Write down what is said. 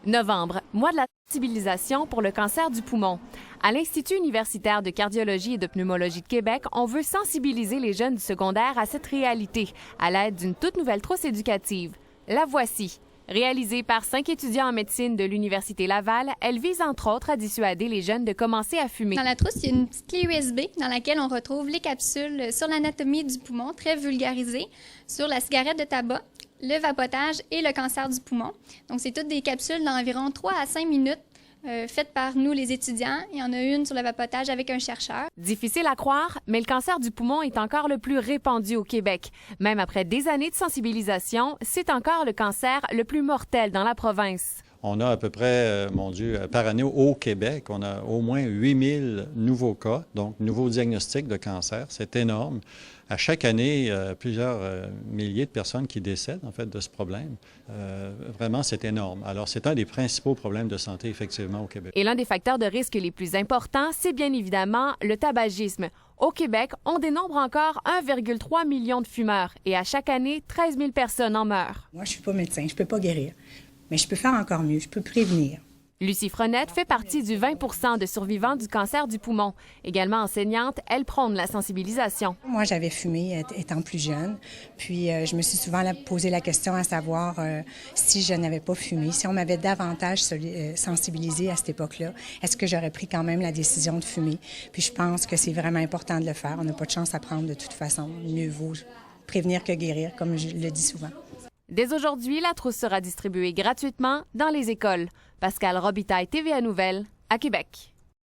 Novembre, mois de la sensibilisation pour le cancer du poumon. À l'Institut universitaire de cardiologie et de pneumologie de Québec, on veut sensibiliser les jeunes du secondaire à cette réalité à l'aide d'une toute nouvelle trousse éducative. La voici. Réalisée par 5 étudiants en médecine de l'Université Laval, elle vise entre autres à dissuader les jeunes de commencer à fumer. Dans la trousse, il y a une petite clé USB dans laquelle on retrouve les capsules sur l'anatomie du poumon, très vulgarisées, sur la cigarette de tabac, le vapotage et le cancer du poumon. Donc, c'est toutes des capsules d'environ 3 à 5 minutes faites par nous, les étudiants. Il y en a une sur le vapotage avec un chercheur. Difficile à croire, mais le cancer du poumon est encore le plus répandu au Québec. Même après des années de sensibilisation, c'est encore le cancer le plus mortel dans la province. On a à peu près, par année au Québec, on a au moins 8000 nouveaux cas, donc nouveaux diagnostics de cancer. C'est énorme. À chaque année, plusieurs milliers de personnes qui décèdent, en fait, de ce problème. Vraiment, c'est énorme. Alors, c'est un des principaux problèmes de santé, effectivement, au Québec. Et l'un des facteurs de risque les plus importants, c'est bien évidemment le tabagisme. Au Québec, on dénombre encore 1,3 million de fumeurs et à chaque année, 13 000 personnes en meurent. Moi, je ne suis pas médecin, je ne peux pas guérir. Mais je peux faire encore mieux, je peux prévenir. Lucie Frenette fait partie du 20 % de survivants du cancer du poumon. Également enseignante, elle prône la sensibilisation. Moi, j'avais fumé étant plus jeune, puis je me suis souvent posé la question à savoir si je n'avais pas fumé, si on m'avait davantage sensibilisée à cette époque-là, est-ce que j'aurais pris quand même la décision de fumer? Puis je pense que c'est vraiment important de le faire. On n'a pas de chance à prendre de toute façon. Mieux vaut prévenir que guérir, comme je le dis souvent. Dès aujourd'hui, la trousse sera distribuée gratuitement dans les écoles. Pascal Robitaille, TVA Nouvelles, à Québec.